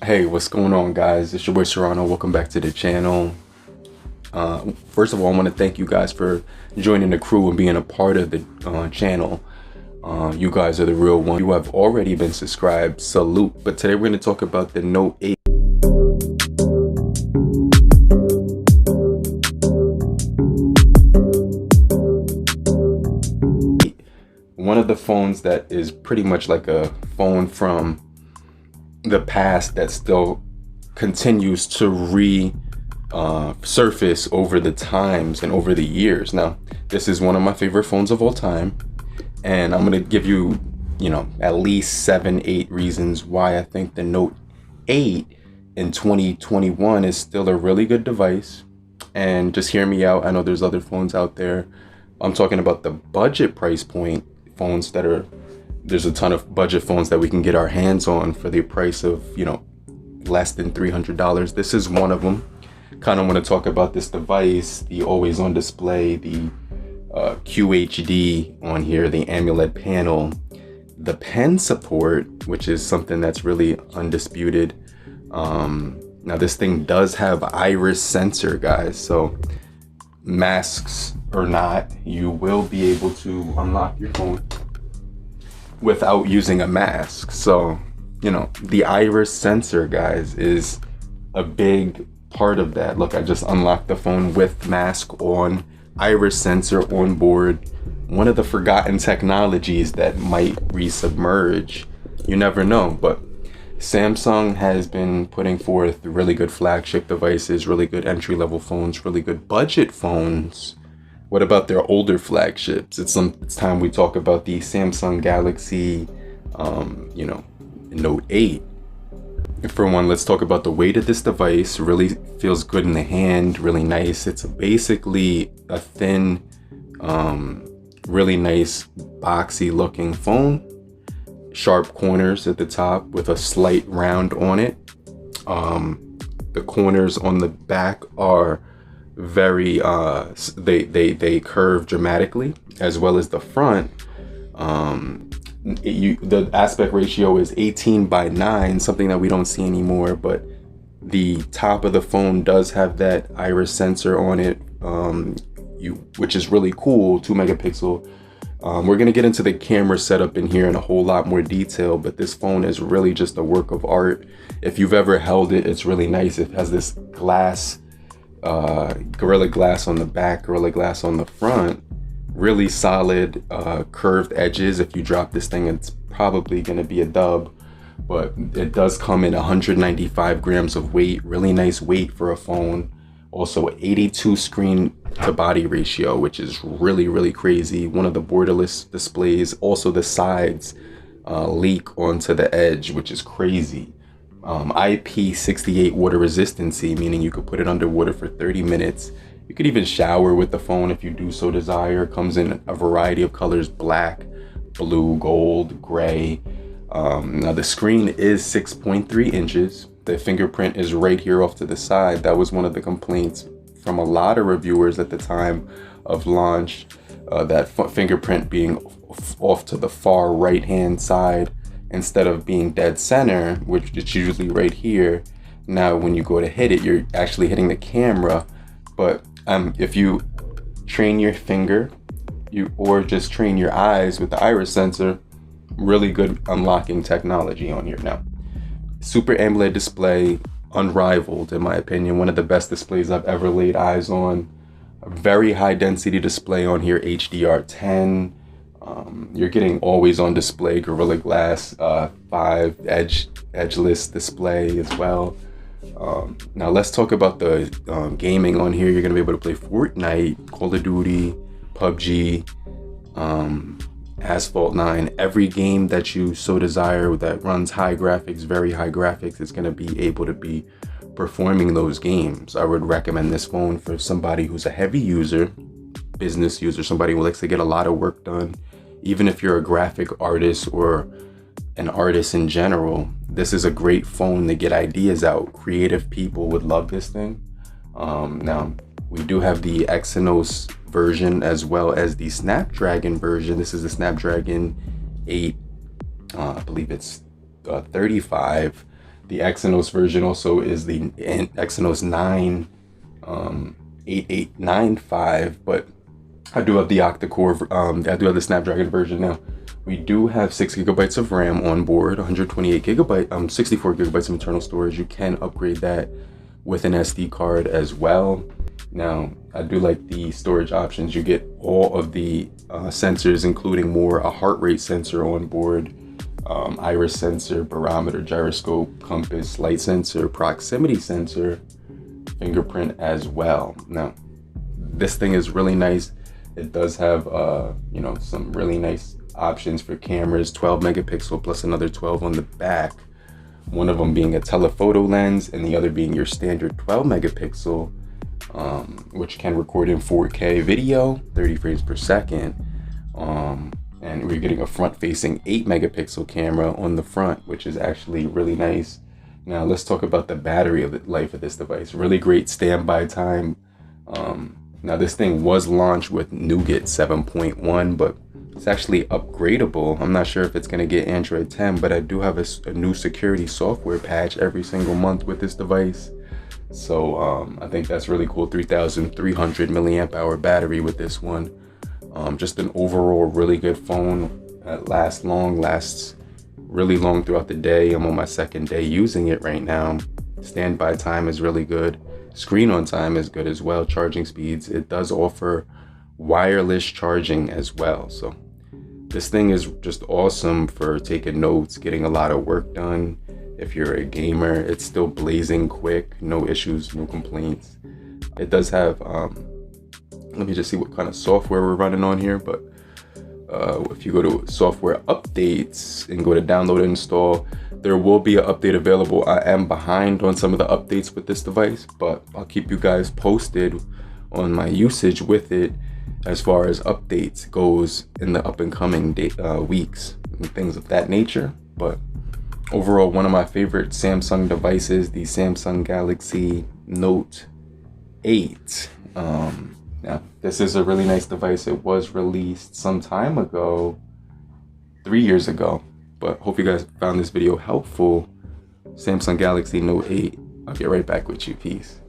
Hey, what's going on, guys? It's your boy Serrano. Welcome back to the channel. First of all, I want to thank you guys for joining the crew and being a part of the channel. You guys are the real one. You have already been subscribed. Salute. But today we're going to talk about the Note 8. One of the phones that is pretty much like a phone from the past that still continues to surface over the times and over the years. Now, this is one of my favorite phones of all time, and I'm gonna give you, at least 7, 8 reasons why I think the Note 8 in 2021 is still a really good device. And just hear me out. I know there's other phones out there. I'm talking about the budget price point phones there's a ton of budget phones that we can get our hands on for the price of, less than $300. This is one of them. Kind of want to talk about this device, the always on display, the QHD on here, the AMOLED panel, the pen support, which is something that's really undisputed. Now this thing does have iris sensor, guys, so masks or not, you will be able to unlock your phone without using a mask. So, the iris sensor, guys, is a big part of that. Look, I just unlocked the phone with mask on, iris sensor on board. One of the forgotten technologies that might resubmerge. You never know, but Samsung has been putting forth really good flagship devices, really good entry-level phones, really good budget phones. What about their older flagships? It's time we talk about the Samsung Galaxy, Note 8. For one, let's talk about the weight of this device. Really feels good in the hand, really nice. It's basically a thin, really nice, boxy looking phone. Sharp corners at the top with a slight round on it. The corners on the back are very they curve dramatically, as well as the front. The aspect ratio is 18:9, something that we don't see anymore, but the top of the phone does have that iris sensor on it, which is really cool, 2 megapixel. We're gonna get into the camera setup in here in a whole lot more detail, but this phone is really just a work of art. If you've ever held it, it's really nice. It has this glass, Gorilla Glass on the back, Gorilla Glass on the front. Really solid curved edges. If you drop this thing, it's probably gonna be a dub, but it does come in 195 grams of weight. Really nice weight for a phone. Also 82 screen to body ratio, which is really, really crazy. One of the borderless displays. Also the sides leak onto the edge, which is crazy. IP68 water resistancy, meaning you could put it underwater for 30 minutes. You could even shower with the phone if you do so desire. It comes in a variety of colors: black, blue, gold, gray. Now the screen is 6.3 inches. The fingerprint is right here off to the side. That was one of the complaints from a lot of reviewers at the time of launch, that fingerprint being off to the far right hand side instead of being dead center, which is usually right here. Now when you go to hit it, you're actually hitting the camera. But if you train your finger, or just train your eyes with the iris sensor, really good unlocking technology on here. Now, Super AMOLED display, unrivaled in my opinion. One of the best displays I've ever laid eyes on. A very high density display on here, HDR10. You're getting always on display Gorilla Glass 5 edgeless display as well. Now let's talk about the gaming on here. You're gonna be able to play Fortnite, Call of Duty, PUBG, Asphalt 9. Every game that you so desire that runs high graphics, very high graphics, is gonna be able to be performing those games. I would recommend this phone for somebody who's a heavy user, business user, somebody who likes to get a lot of work done. Even if you're a graphic artist or an artist in general, this is a great phone to get ideas out. Creative people would love this thing. Now, we do have the Exynos version as well as the Snapdragon version. This is the Snapdragon 8, I believe it's 35. The Exynos version also is the Exynos 9 8895, but I do have the octa-core, I do have the Snapdragon version now. We do have 6 gigabytes of RAM on board, 128 gigabyte, 64 gigabytes of internal storage. You can upgrade that with an SD card as well. Now, I do like the storage options. You get all of the sensors, including a heart rate sensor on board, iris sensor, barometer, gyroscope, compass, light sensor, proximity sensor, fingerprint as well. Now, this thing is really nice. It does have, you know, some really nice options for cameras, 12 megapixel plus another 12 on the back. One of them being a telephoto lens and the other being your standard 12 megapixel, which can record in 4K video, 30 frames per second. And we're getting a front-facing 8 megapixel camera on the front, which is actually really nice. Now let's talk about the battery life of this device. Really great standby time. Now this thing was launched with Nougat 7.1, but it's actually upgradable. I'm not sure if it's gonna get Android 10, but I do have a new security software patch every single month with this device. So I think that's really cool. 3,300 milliamp hour battery with this one. Just an overall really good phone that lasts really long throughout the day. I'm on my second day using it right now. Standby time is really good. Screen on time is good as well. Charging speeds, it does offer wireless charging as well. So this thing is just awesome for taking notes, getting a lot of work done. If you're a gamer, it's still blazing quick, no issues, no complaints. It does have, let me just see what kind of software we're running on here, but if you go to software updates and go to download and install, there will be an update available. I am behind on some of the updates with this device, but I'll keep you guys posted on my usage with it as far as updates goes in the up and coming weeks and things of that nature. But overall, one of my favorite Samsung devices, the Samsung Galaxy Note 8. Now, this is a really nice device. It was released some time ago, 3 years ago, but hope you guys found this video helpful. Samsung Galaxy Note 8. I'll get right back with you. Peace.